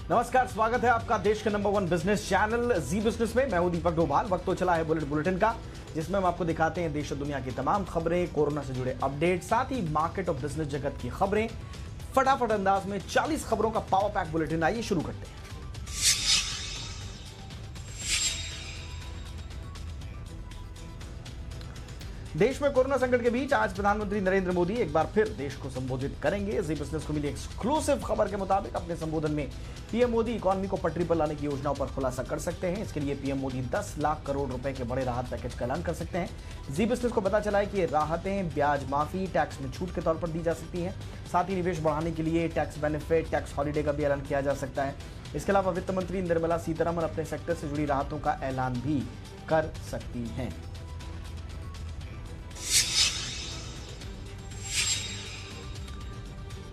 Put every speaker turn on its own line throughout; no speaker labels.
नमस्कार, स्वागत है आपका देश के नंबर 1 बिजनेस चैनल जी बिजनेस में। मैं हूं दीपक डोभाल। वक्त तो चला है बुलेटिन का, जिसमें हम आपको दिखाते हैं देश और दुनिया की तमाम खबरें, कोरोना से जुड़े अपडेट, साथ ही मार्केट और बिजनेस जगत की खबरें फटाफट अंदाज में। 40 खबरों का पावर पैक बुलेटिन। आइए शुरू करते हैं। देश में कोरोना संकट के बीच आज प्रधानमंत्री नरेंद्र मोदी एक बार फिर देश को संबोधित करेंगे। जी बिजनेस को मिली एक्सक्लूसिव खबर के मुताबिक अपने संबोधन में पीएम मोदी इकोनॉमी को पटरी पर लाने की योजनाओं पर खुलासा कर सकते हैं। इसके लिए पीएम मोदी 10 लाख करोड़ रुपए के बड़े राहत पैकेज का ऐलान कर सकते हैं। जी बिजनेस को पता चला है कि ये राहतें ब्याज माफी, टैक्स में छूट के तौर पर दी जा सकती हैं। साथ ही निवेश बढ़ाने के लिए टैक्स बेनिफिट, टैक्स हॉलीडे का भी ऐलान किया जा सकता है। इसके अलावा वित्त मंत्री निर्मला सीतारमण अपने सेक्टर से जुड़ी राहतों का ऐलान भी कर सकती हैं।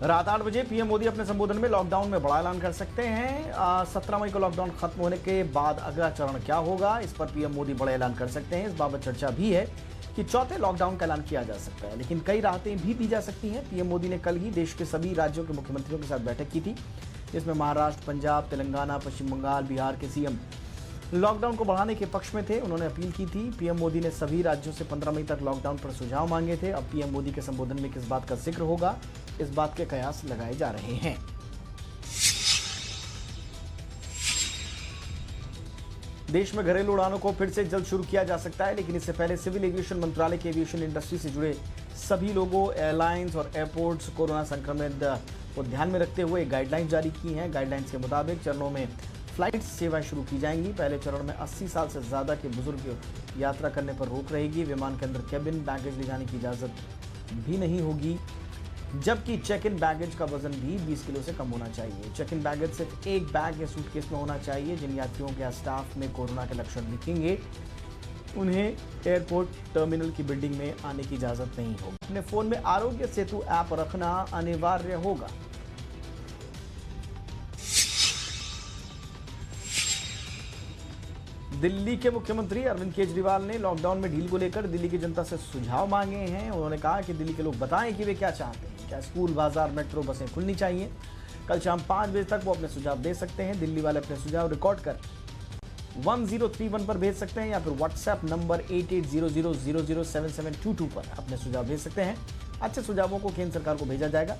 रात 8 बजे पीएम मोदी अपने संबोधन में लॉकडाउन में बड़ा ऐलान कर सकते हैं। 17 मई को लॉकडाउन खत्म होने के बाद अगला चरण क्या होगा, इस पर पीएम मोदी बड़ा ऐलान कर सकते हैं। इस बाबत चर्चा भी है कि चौथे लॉकडाउन का ऐलान किया जा सकता है, लेकिन कई राहतें भी दी जा सकती हैं। पीएम मोदी ने कल ही देश के सभी राज्यों के मुख्यमंत्रियों के साथ बैठक की थी, जिसमें महाराष्ट्र, पंजाब, तेलंगाना, पश्चिम बंगाल, बिहार के सीएम लॉकडाउन को बढ़ाने के पक्ष में थे। उन्होंने अपील की थी। पीएम मोदी ने सभी राज्यों से 15 मई तक लॉकडाउन पर सुझाव मांगे थे। अब पीएम मोदी के संबोधन में किस बात का जिक्र होगा, इस बात के कयास लगाए जा रहे हैं। देश में घरेलू उड़ानों को फिर से जल्द शुरू किया जा सकता है, लेकिन इससे पहले सिविल एविएशन मंत्रालय के एविएशन इंडस्ट्री से जुड़े सभी लोगों, एयरलाइंस और एयरपोर्ट्स कोरोना संक्रमण को ध्यान में रखते हुए गाइडलाइंस जारी की हैं। गाइडलाइंस के मुताबिक चरणों में फ्लाइट सेवाएं शुरू की जाएंगी। पहले चरण में 80 साल से ज्यादा के बुजुर्ग यात्रा करने पर रोक रहेगी। विमान के अंदर केबिन बैगेज ले जाने की इजाजत भी नहीं होगी, जबकि चेक इन बैगेज का वजन भी 20 किलो से कम होना चाहिए। चेक इन बैगेज सिर्फ एक बैग या सूटकेस में होना चाहिए। जिन यात्रियों के स्टाफ में कोरोना के लक्षण दिखेंगे, उन्हें एयरपोर्ट टर्मिनल की बिल्डिंग में आने की इजाजत नहीं होगी। अपने फोन में आरोग्य सेतु ऐप रखना अनिवार्य होगा। दिल्ली के मुख्यमंत्री अरविंद केजरीवाल ने लॉकडाउन में ढील को लेकर दिल्ली की जनता से सुझाव मांगे हैं। उन्होंने कहा कि दिल्ली के लोग बताएं कि वे क्या चाहते हैं। क्या स्कूल, बाजार, मेट्रो, बसें खुलनी चाहिए? कल शाम 5 बजे तक वो अपने सुझाव दे सकते हैं। दिल्ली वाले अपने सुझाव रिकॉर्ड कर 1031 पर भेज सकते हैं या फिर व्हाट्सएप नंबर 8800007722 पर अपने सुझाव भेज सकते हैं। अच्छे सुझावों को केंद्र सरकार को भेजा जाएगा।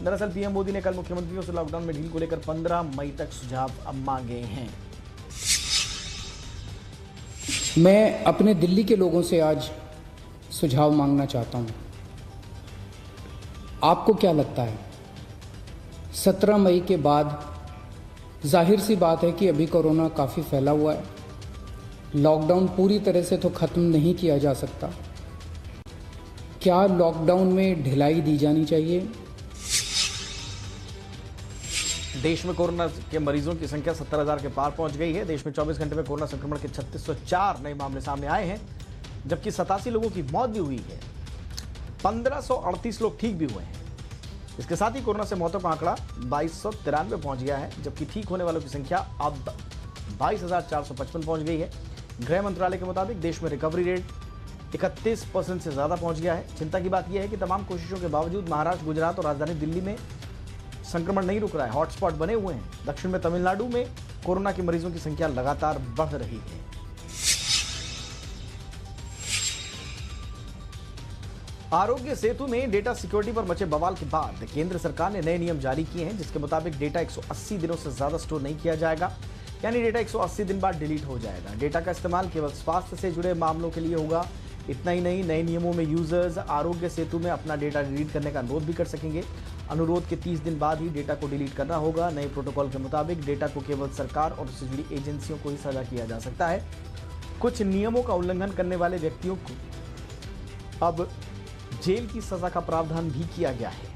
दरअसल पीएम मोदी ने कल मुख्यमंत्रियों से लॉकडाउन में ढील को लेकर 15 मई तक सुझाव मांगे हैं।
मैं अपने दिल्ली के लोगों से आज सुझाव मांगना चाहता हूं। आपको क्या लगता है, 17 मई के बाद जाहिर सी बात है कि अभी कोरोना काफ़ी फैला हुआ है। लॉकडाउन पूरी तरह से तो ख़त्म नहीं किया जा सकता। क्या लॉकडाउन में ढिलाई दी जानी चाहिए?
देश में कोरोना के मरीजों की संख्या 70,000 के पार पहुंच गई है। देश में 24 घंटे में कोरोना संक्रमण के 3604 नए मामले सामने आए हैं, जबकि 87 लोगों की मौत भी हुई है। 1538 लोग ठीक भी हुए हैं। इसके साथ ही कोरोना से मौतों का आंकड़ा 2293 पहुंच गया है, जबकि ठीक होने वालों की संख्या अब 22,455 पहुंच गई है। गृह मंत्रालय के मुताबिक देश में रिकवरी रेट 31% से ज्यादा पहुंच गया है। चिंता की बात यह है कि तमाम कोशिशों के बावजूद महाराष्ट्र, गुजरात और राजधानी दिल्ली में संक्रमण नहीं रुक रहा है। हॉटस्पॉट बने हुए हैं। दक्षिण में तमिलनाडु में कोरोना के मरीजों की संख्या लगातार बढ़ रही है। आरोग्य सेतु में डेटा सिक्योरिटी पर मचे बवाल के बाद केंद्र सरकार ने नए नियम जारी किए हैं, जिसके मुताबिक डेटा 180 दिनों से ज्यादा स्टोर नहीं किया जाएगा, यानी डेटा 180 दिन बाद डिलीट हो जाएगा। डेटा का इस्तेमाल केवल स्वास्थ्य से जुड़े मामलों के लिए होगा। इतना ही नहीं, नए नियमों में यूजर्स आरोग्य सेतु में अपना डेटा डिलीट करने का अनुरोध भी कर सकेंगे। अनुरोध के 30 दिन बाद ही डेटा को डिलीट करना होगा। नए प्रोटोकॉल के मुताबिक डेटा को केवल सरकार और उससे जुड़ी एजेंसियों को ही साझा किया जा सकता है। कुछ नियमों का उल्लंघन करने वाले व्यक्तियों को अब जेल की सजा का प्रावधान भी किया गया है।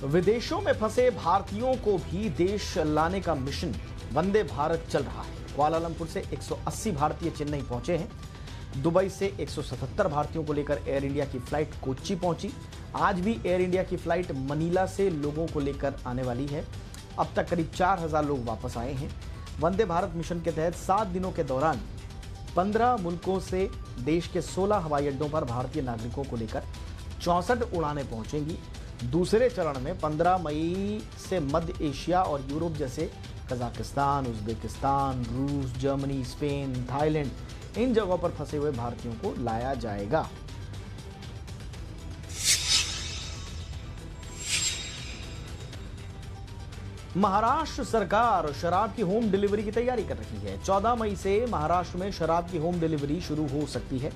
विदेशों में फंसे भारतीयों को भी देश लाने का मिशन वंदे भारत चल रहा है। कुआलालंपुर से 180 भारतीय चेन्नई पहुंचे हैं। दुबई से 177 भारतीयों को लेकर एयर इंडिया की फ्लाइट कोच्चि पहुंची। आज भी एयर इंडिया की फ्लाइट मनीला से लोगों को लेकर आने वाली है। अब तक करीब 4000 लोग वापस आए हैं। वंदे भारत मिशन के तहत 7 दिनों के दौरान 15 मुल्कों से देश के 16 हवाई अड्डों पर भारतीय नागरिकों को लेकर 64 उड़ानें पहुंचेंगी। दूसरे चरण में 15 मई से मध्य एशिया और यूरोप जैसे कजाकिस्तान, उज्बेकिस्तान, रूस, जर्मनी, स्पेन, थाईलैंड इन जगहों पर फंसे हुए भारतीयों को लाया जाएगा। महाराष्ट्र सरकार शराब की होम डिलीवरी की तैयारी कर रही है। 14 मई से महाराष्ट्र में शराब की होम डिलीवरी शुरू हो सकती है।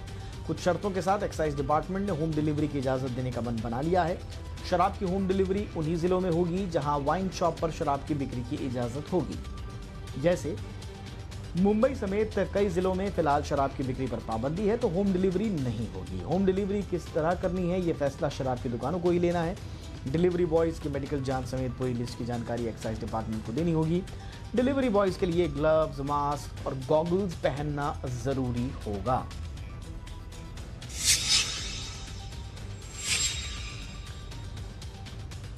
कुछ शर्तों के साथ एक्साइज डिपार्टमेंट ने होम डिलीवरी की इजाजत देने का मन बना लिया है। शराब की होम डिलीवरी उन्हीं जिलों में होगी जहां वाइन शॉप पर शराब की बिक्री की इजाजत होगी। जैसे मुंबई समेत कई जिलों में फिलहाल शराब की बिक्री पर पाबंदी है, तो होम डिलीवरी नहीं होगी। होम डिलीवरी किस तरह करनी है, ये फैसला शराब की दुकानों को ही लेना है। डिलीवरी बॉयज की मेडिकल जांच समेत पूरी लिस्ट की जानकारी एक्साइज डिपार्टमेंट को देनी होगी। डिलीवरी बॉयज के लिए ग्लव्स, मास्क और गॉगल्स पहनना जरूरी होगा।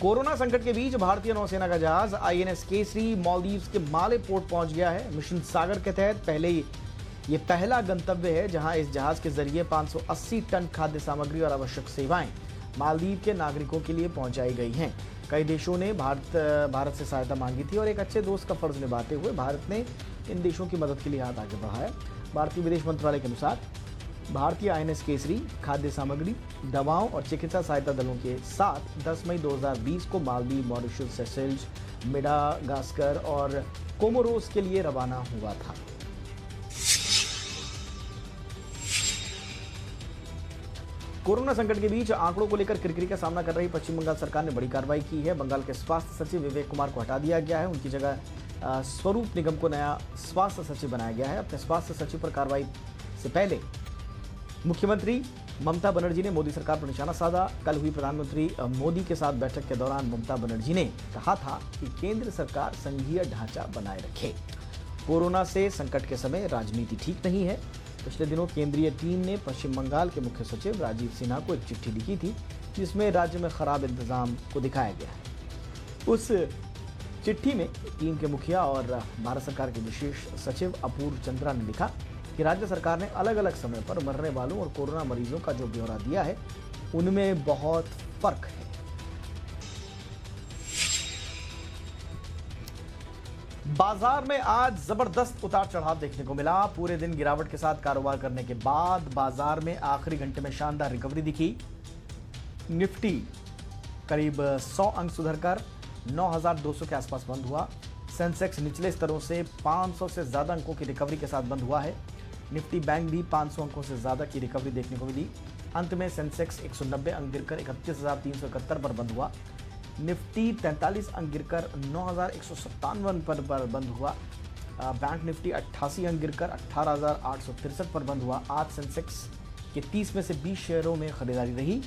कोरोना संकट के बीच भारतीय नौसेना का जहाज आईएनएस केसरी मालदीव्स के माले पोर्ट पहुंच गया है। मिशन सागर के तहत ये पहला गंतव्य है जहां इस जहाज के जरिए 580 टन खाद्य सामग्री और आवश्यक सेवाएं मालदीव के नागरिकों के लिए पहुंचाई गई हैं। कई देशों ने भारत से सहायता मांगी थी और एक अच्छे दोस्त का फर्ज निभाते हुए भारत ने इन देशों की मदद के लिए हाथ आगे बढ़ाया। भारतीय विदेश मंत्रालय के अनुसार भारतीय आईएनएस केसरी खाद्य सामग्री, दवाओं और चिकित्सा सहायता दलों के साथ 10 मई 2020 को मालदीव, मॉरिशस, सेशेल्स, मेडागास्कर और कोमोरोस के लिए रवाना हुआ था। कोरोना संकट के बीच आंकड़ों को लेकर किरकिरी का सामना कर रही पश्चिम बंगाल सरकार ने बड़ी कार्रवाई की है। बंगाल के स्वास्थ्य सचिव विवेक कुमार को हटा दिया गया है। उनकी जगह स्वरूप निगम को नया स्वास्थ्य सचिव बनाया गया है। अपने स्वास्थ्य सचिव पर कार्रवाई से पहले मुख्यमंत्री ममता बनर्जी ने मोदी सरकार पर निशाना साधा। कल हुई प्रधानमंत्री मोदी के साथ बैठक के दौरान ममता बनर्जी ने कहा था कि केंद्र सरकार संघीय ढांचा बनाए रखे। कोरोना से संकट के समय राजनीति ठीक नहीं है। पिछले दिनों केंद्रीय टीम ने पश्चिम बंगाल के मुख्य सचिव राजीव सिन्हा को एक चिट्ठी लिखी थी जिसमें राज्य में खराब इंतजाम को दिखाया गया है। उस चिट्ठी में टीम के मुखिया और भारत सरकार के विशेष सचिव अपूर्व चंद्रा ने लिखा कि राज्य सरकार ने अलग अलग समय पर मरने वालों और कोरोना मरीजों का जो ब्यौरा दिया है उनमें बहुत फर्क है। बाजार में आज जबरदस्त उतार चढ़ाव देखने को मिला। पूरे दिन गिरावट के साथ कारोबार करने के बाद बाजार में आखिरी घंटे में शानदार रिकवरी दिखी। निफ्टी करीब 100 अंक सुधरकर 9,200 के आसपास बंद हुआ। सेंसेक्स निचले स्तरों से 500 से ज्यादा अंकों की रिकवरी के साथ बंद हुआ है। निफ्टी बैंक भी 500 अंकों से ज्यादा की रिकवरी देखने को मिली। अंत में सेंसेक्स 190 अंक गिरकर 31,371 पर बंद हुआ। निफ्टी 43 अंक गिरकर 9,157 पर बंद हुआ। बैंक निफ्टी 88 अंक गिरकर 18,863 पर बंद हुआ। आज सेंसेक्स के 30 में से 20 शेयरों में खरीदारी रही।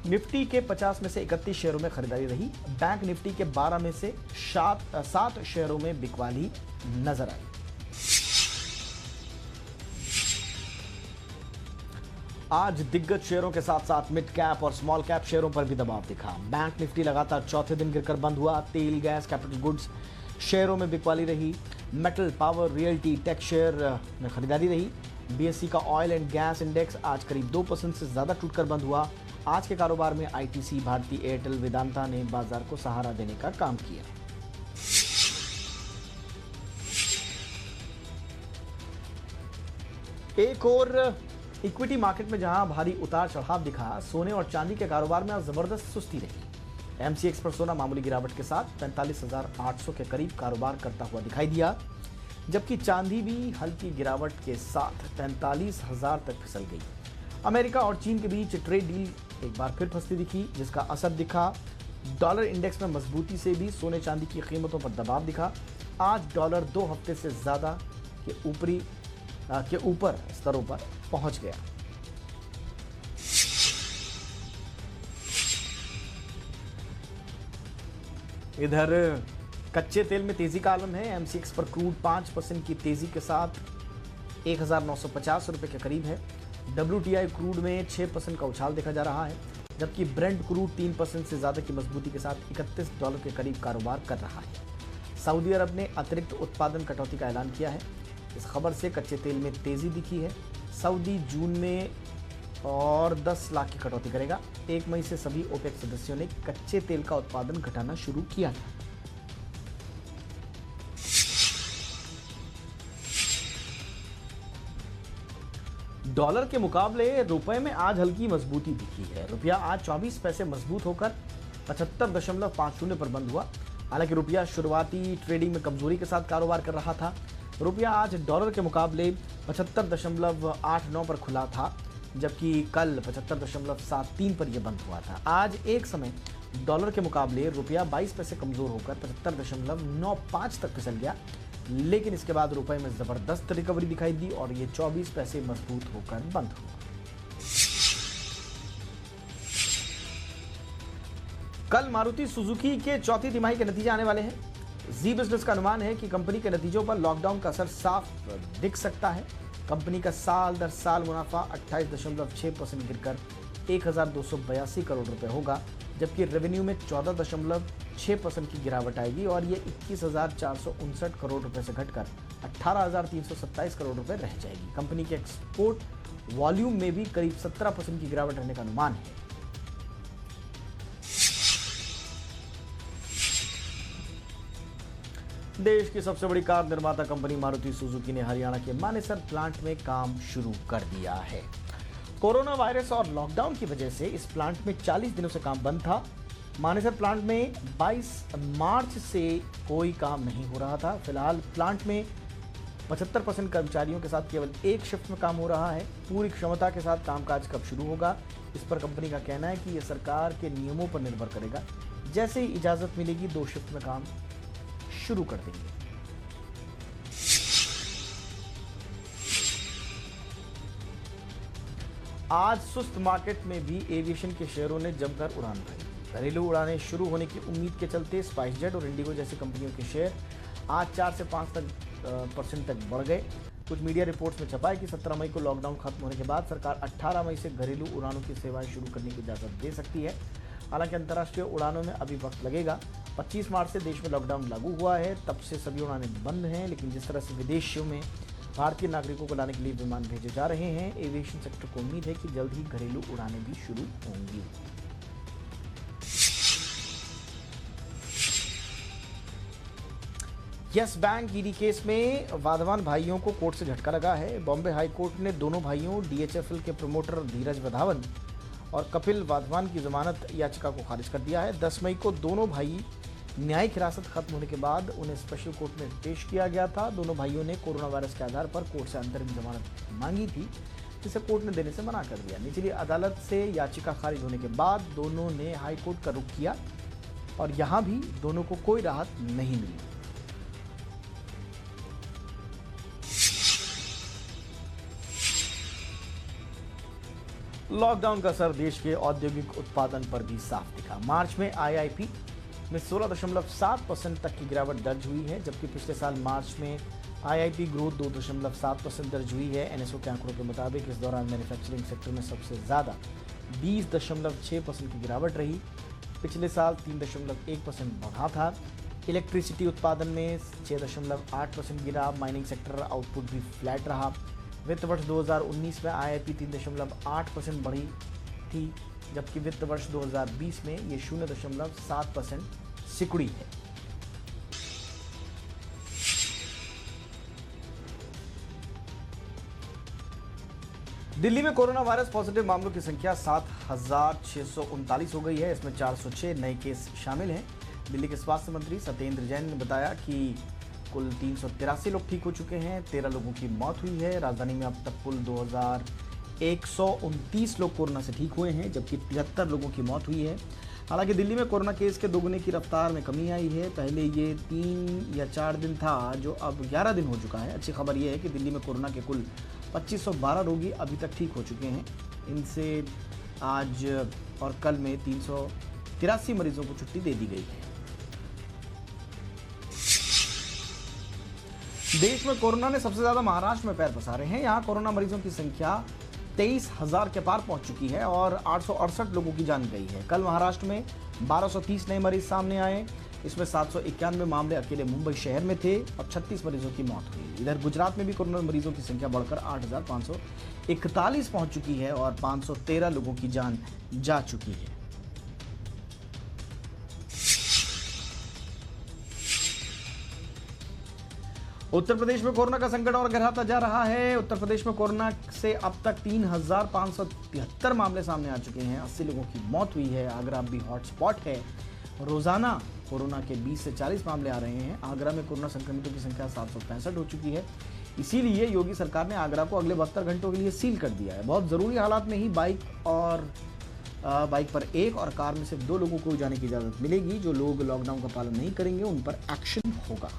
निफ्टी के 50 में से 31 शेयरों में खरीदारी रही। बैंक निफ्टी के 12 में से 7 शेयरों में बिकवाली नजर आई। आज दिग्गज शेयरों के साथ साथ मिड कैप और स्मॉल कैप शेयरों पर भी दबाव दिखा। बैंक निफ्टी लगातार चौथे दिन गिरकर बंद हुआ। तेल, गैस, कैपिटल गुड्स शेयरों में बिकवाली रही। Metal, power, realty, tech share में खरीदारी रही। बीएसई का ऑयल एंड गैस इंडेक्स आज करीब 2% से ज्यादा टूटकर बंद हुआ। आज के कारोबार में आईटीसी, भारती एयरटेल, वेदांता ने बाजार को सहारा देने का काम किया। एक और इक्विटी मार्केट में जहां भारी उतार चढ़ाव दिखा, सोने और चांदी के कारोबार में आज जबरदस्त सुस्ती रही। एमसीएक्स पर सोना मामूली गिरावट के साथ 45,800 के करीब कारोबार करता हुआ दिखाई दिया, जबकि चांदी भी हल्की गिरावट के साथ 45,000 तक फिसल गई। अमेरिका और चीन के बीच ट्रेड डील एक बार फिर फंसती दिखी, जिसका असर दिखा। डॉलर इंडेक्स में मजबूती से भी सोने चांदी की कीमतों पर दबाव दिखा। आज डॉलर 2 हफ्ते से ज्यादा के ऊपर स्तरों पर पहुंच गया। इधर कच्चे तेल में तेजी का आलम है। एमसीएक्स पर क्रूड 5% की तेजी के साथ 1,950 रुपए के करीब है। WTI क्रूड में 6% का उछाल देखा जा रहा है, जबकि ब्रेंट क्रूड 3% से ज्यादा की मजबूती के साथ $31 के करीब कारोबार कर रहा है। सऊदी अरब ने अतिरिक्त उत्पादन कटौती का ऐलान किया है। इस खबर से कच्चे तेल में तेजी दिखी है। सऊदी जून में और 10 लाख की कटौती करेगा। 1 मई से सभी ओपेक सदस्यों ने कच्चे तेल का उत्पादन घटाना शुरू किया था। डॉलर के मुकाबले रुपए में आज हल्की मजबूती दिखी है। रुपया आज 24 पैसे मजबूत होकर 75.50 पर बंद हुआ। हालांकि रुपया शुरुआती ट्रेडिंग में कमजोरी के साथ कारोबार कर रहा था। रुपया आज डॉलर के मुकाबले 75.89 पर खुला था, जबकि कल 75.73 पर यह बंद हुआ था। आज एक समय डॉलर के मुकाबले रुपया 22 पैसे कमजोर होकर 75.95 तक फिसल गया, लेकिन इसके बाद रुपए में जबरदस्त रिकवरी दिखाई दी और ये 24 पैसे मजबूत होकर बंद हुआ। कल मारुति सुजुकी के चौथी तिमाही के नतीजे आने वाले हैं। जी बिजनेस का अनुमान है कि कंपनी के नतीजों पर लॉकडाउन का असर साफ दिख सकता है। कंपनी का साल दर साल मुनाफा 28.6% गिरकर 1282 करोड़ रुपए होगा, जबकि रेवेन्यू में 14.6% की गिरावट आएगी और ये 21,459 करोड़ रुपए से घटकर 18,327 करोड़ रुपए रह जाएगी। कंपनी के एक्सपोर्ट वॉल्यूम में भी करीब 17% की गिरावट रहने का अनुमान है। देश की सबसे बड़ी कार निर्माता कंपनी मारुति सुजुकी ने हरियाणा के मानेसर प्लांट में काम शुरू कर दिया है। कोरोना वायरस और लॉकडाउन की वजह से इस प्लांट में 40 दिनों से काम बंद था। मानेसर प्लांट में 22 मार्च से कोई काम नहीं हो रहा था। फिलहाल प्लांट में 75% कर्मचारियों के साथ केवल एक शिफ्ट में काम हो रहा है। पूरी क्षमता के साथ कामकाज कब शुरू होगा, इस पर कंपनी का कहना है कि यह सरकार के नियमों पर निर्भर करेगा। जैसे ही इजाजत मिलेगी 2 शिफ्ट में काम शुरू कर देंगे। आज सुस्त मार्केट में भी एविएशन के शेयरों ने जमकर उड़ान भरी। घरेलू उड़ानें शुरू होने की उम्मीद के चलते स्पाइसजेट और इंडिगो जैसी कंपनियों के शेयर आज 4 से 5% तक बढ़ गए। कुछ मीडिया रिपोर्ट्स में छपा है कि 17 मई को लॉकडाउन खत्म होने के बाद सरकार 18 मई से घरेलू उड़ानों की सेवाएं शुरू करने की इजाजत दे सकती है। हालांकि अंतर्राष्ट्रीय उड़ानों में अभी वक्त लगेगा। 25 मार्च से देश में लॉकडाउन लागू हुआ है, तब से सभी उड़ानें बंद हैं। लेकिन जिस तरह से विदेशों में भारतीय नागरिकों को लाने के लिए विमान भेजे जा रहे हैं, एविएशन सेक्टर को उम्मीद है कि जल्द ही घरेलू उड़ानें भी शुरू होंगी। यस बैंक ईडी केस में वाधवान भाइयों को कोर्ट से झटका लगा है। बॉम्बे हाई कोर्ट ने दोनों भाइयों डीएचएफएल के प्रमोटर धीरज वधावन और कपिल वाधवान की जमानत याचिका को खारिज कर दिया है। 10 मई को दोनों भाई न्यायिक हिरासत खत्म होने के बाद उन्हें स्पेशल कोर्ट में पेश किया गया था। दोनों भाइयों ने कोरोना वायरस के आधार पर कोर्ट से अंतरिम जमानत मांगी थी, जिसे कोर्ट ने देने से मना कर दिया। निचली अदालत से याचिका खारिज होने के बाद दोनों ने हाई कोर्ट का रुख किया और यहां भी दोनों को कोई राहत नहीं मिली। लॉकडाउन का असर देश के औद्योगिक उत्पादन पर भी साफ दिखा। मार्च में आईआईपी में 16.7% तक की गिरावट दर्ज हुई है, जबकि पिछले साल मार्च में आईआईपी ग्रोथ 2.7% दर्ज हुई है। एनएसओ के आंकड़ों के मुताबिक इस दौरान मैन्युफैक्चरिंग सेक्टर में सबसे ज़्यादा 20.6% की गिरावट रही। पिछले साल 3.1% बढ़ा था। इलेक्ट्रिसिटी उत्पादन में 6.8% गिरा। माइनिंग सेक्टर आउटपुट भी फ्लैट रहा। वित्त वर्ष 2019 में आईआईपी 3.8% बढ़ी थी, जबकि वित्त वर्ष 2020 में ये 0.7% सिकुड़ी है। दिल्ली में कोरोना वायरस पॉजिटिव मामलों की संख्या 7,639 हो गई है। इसमें 406 नए केस शामिल हैं। दिल्ली के स्वास्थ्य मंत्री सत्येंद्र जैन ने बताया कि कुल 383 लोग ठीक हो चुके हैं। 13 लोगों की मौत हुई है। राजधानी में अब तक कुल 2,129 लोग कोरोना से ठीक हुए हैं, जबकि 73 लोगों की मौत हुई है। हालांकि दिल्ली में कोरोना केस के दोगुने की रफ्तार में कमी आई है। पहले ये 3 या 4 दिन था, जो अब 11 दिन हो चुका है। अच्छी खबर यह है कि दिल्ली में कोरोना के कुल 2512 रोगी अभी तक ठीक हो चुके हैं। इनसे आज और कल में 383 मरीजों को छुट्टी दे दी गई है। देश में कोरोना ने सबसे ज्यादा महाराष्ट्र में पैर पसारे हैं। यहां कोरोना मरीजों की संख्या 23,000 के पार पहुंच चुकी है और 868 लोगों की जान गई है। कल महाराष्ट्र में 1230 नए मरीज सामने आए। इसमें 791 मामले अकेले मुंबई शहर में थे और 36 मरीजों की मौत हुई। इधर गुजरात में भी कोरोना मरीजों की संख्या बढ़कर 8,541 पहुंच चुकी है और 513 लोगों की जान जा चुकी है। उत्तर प्रदेश में कोरोना का संकट और गहराता जा रहा है। उत्तर प्रदेश में कोरोना से अब तक 3,573 मामले सामने आ चुके हैं। 80 लोगों की मौत हुई है। आगरा भी हॉटस्पॉट है। रोजाना कोरोना के 20 से 40 मामले आ रहे हैं। आगरा में कोरोना संक्रमितों की संख्या 765 हो चुकी है। इसीलिए योगी सरकार ने आगरा को अगले 72 घंटों के लिए सील कर दिया है। बहुत जरूरी हालात में ही बाइक पर एक और कार में सिर्फ 2 लोगों को जाने की इजाजत मिलेगी। जो लोग लॉकडाउन का पालन नहीं करेंगे उन पर एक्शन होगा।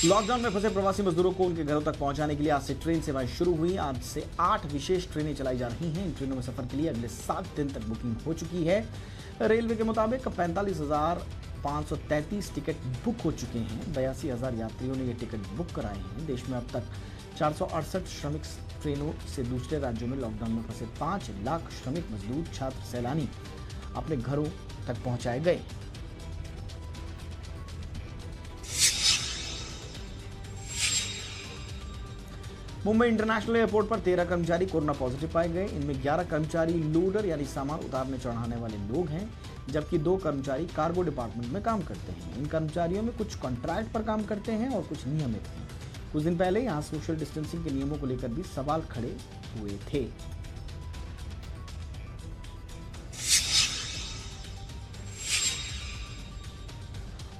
लॉकडाउन में फंसे प्रवासी मजदूरों को उनके घरों तक पहुंचाने के लिए आज से ट्रेन सेवाएं शुरू हुई। आज से 8 विशेष ट्रेनें चलाई जा रही हैं। इन ट्रेनों में सफर के लिए अगले 7 दिन तक बुकिंग हो चुकी है। रेलवे के मुताबिक 45,533 टिकट बुक हो चुके हैं। 82,000 यात्रियों ने ये टिकट बुक कराए हैं। देश में अब तक 468 श्रमिक ट्रेनों से दूसरे राज्यों में लॉकडाउन में फंसे 5 लाख श्रमिक मजदूर, छात्र, सैलानी अपने घरों तक पहुंचाए गए। मुंबई इंटरनेशनल एयरपोर्ट पर 13 कर्मचारी कोरोना पॉजिटिव पाए गए। इनमें 11 कर्मचारी लोडर यानी सामान उतारने चढ़ाने वाले लोग हैं, जबकि 2 कर्मचारी कार्गो डिपार्टमेंट में काम करते हैं। इन कर्मचारियों में कुछ कॉन्ट्रैक्ट पर काम करते हैं और कुछ नियमित हैं। कुछ दिन पहले यहां सोशल डिस्टेंसिंग के नियमों को लेकर भी सवाल खड़े हुए थे।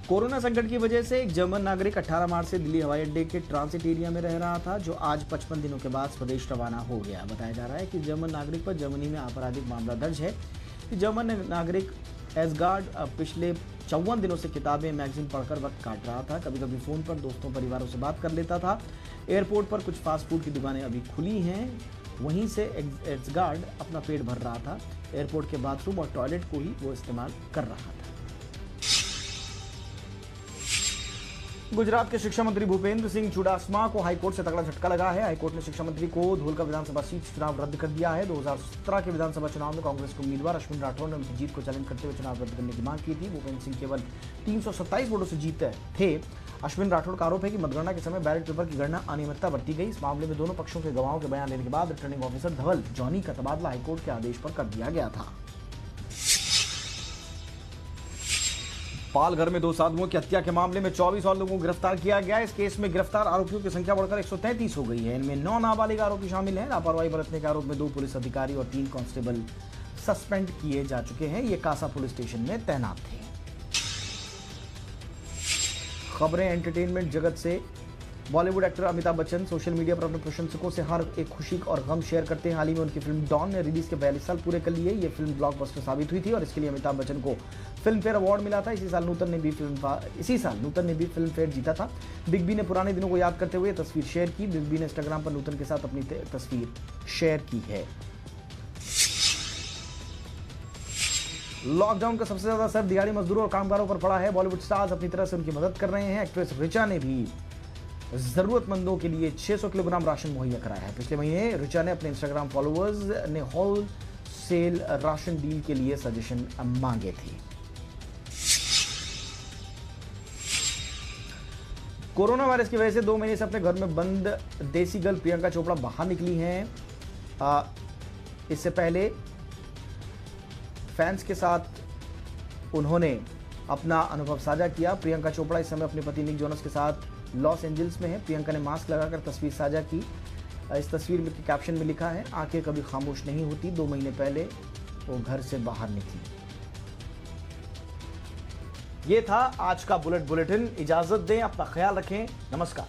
कोरोना संकट की वजह से एक जर्मन नागरिक 18 मार्च से दिल्ली हवाई अड्डे के ट्रांजिट एरिया में रह रहा था, जो आज 55 दिनों के बाद स्वदेश रवाना हो गया। बताया जा रहा है कि जर्मन नागरिक पर जर्मनी में आपराधिक मामला दर्ज है। जर्मन नागरिक एसगार्ड पिछले 54 दिनों से किताबें, मैगजीन पढ़कर वक्त काट रहा था। कभी कभी फोन पर दोस्तों, परिवारों से बात कर लेता था। एयरपोर्ट पर कुछ फास्ट फूड की दुकानें अभी खुली हैं। वहीं से एसगार्ड अपना पेट भर रहा था। एयरपोर्ट के बाथरूम और टॉयलेट को ही वो इस्तेमाल कर रहा था। गुजरात के शिक्षा मंत्री भूपेंद्र सिंह चुडासमा को हाईकोर्ट से तगड़ा झटका लगा है। हाईकोर्ट ने शिक्षा मंत्री को धोलका विधानसभा सीट चुनाव रद्द कर दिया है। 2017 के विधानसभा चुनाव में कांग्रेस के उम्मीदवार अश्विन राठौर ने उनकी जीत को चैलेंज करते हुए चुनाव रद्द करने की मांग की थी। भूपेंद्र सिंह केवल 327 वोटों से जीते थे। अश्विन राठौर का आरोप है कि मतगणना के समय बैलेट पेपर की गणना अनियमितता बरती गई। इस मामले में दोनों पक्षों के गवाहों के बयान लेने के बाद रिटर्निंग ऑफिसर धवल जॉनी का तबादला हाईकोर्ट के आदेश पर कर दिया गया था। पालघर में 2 साधुओं की हत्या के मामले में 24 और लोगों को गिरफ्तार किया गया। इस केस में गिरफ्तार आरोपियों की संख्या बढ़कर 133 हो गई है। इनमें 9 नाबालिग आरोपी शामिल हैं। लापरवाही बरतने के आरोप में 2 पुलिस अधिकारी और 3 कांस्टेबल सस्पेंड किए जा चुके हैं। ये कासा पुलिस स्टेशन में तैनात थे। खबरें एंटरटेनमेंट जगत से। Bollywood actor Amitabh Bachchan social media पर अपने प्रशंसकों से हर एक खुशी और गम शेयर करते हैं। हाल ही में उनकी फिल्म डॉन ने रिलीज के 42 साल पूरे कर लिए। ये फिल्म ब्लॉकबस्टर साबित हुई थी और इसके लिए अमिताभ बच्चन को फिल्म फेयर अवार्ड मिला था। इसी साल नूतन ने भी फिल्म फेयर जीता था। बिग बी ने पुराने दिनों को याद करते हुए तस्वीर शेयर की। बिग बी ने इंस्टाग्राम पर नूतन के साथ अपनी तस्वीर शेयर की है। लॉकडाउन का सबसे ज्यादा असर दिहाड़ी मजदूरों और कामगारों पर पड़ा है। बॉलीवुड स्टार्स अपनी तरह से उनकी मदद कर रहे हैं। एक्ट्रेस ऋचा ने भी जरूरतमंदों के लिए 600 किलोग्राम राशन मुहैया कराया है। पिछले महीने ऋचा ने अपने इंस्टाग्राम फॉलोअर्स ने होल सेल राशन डील के लिए सजेशन मांगे थे। कोरोना वायरस की वजह से 2 महीने से अपने घर में बंद देसी गर्ल प्रियंका चोपड़ा बाहर निकली हैं। इससे पहले फैंस के साथ उन्होंने अपना अनुभव साझा किया। प्रियंका चोपड़ा इस समय अपने पति निक जोनस के साथ लॉस एंजल्स में है। प्रियंका ने मास्क लगाकर तस्वीर साझा की। इस तस्वीर में कैप्शन में लिखा है, आंखें कभी खामोश नहीं होती। 2 महीने पहले वो घर से बाहर निकली। ये था आज का बुलेटिन। इजाजत दें, अपना ख्याल रखें। नमस्कार।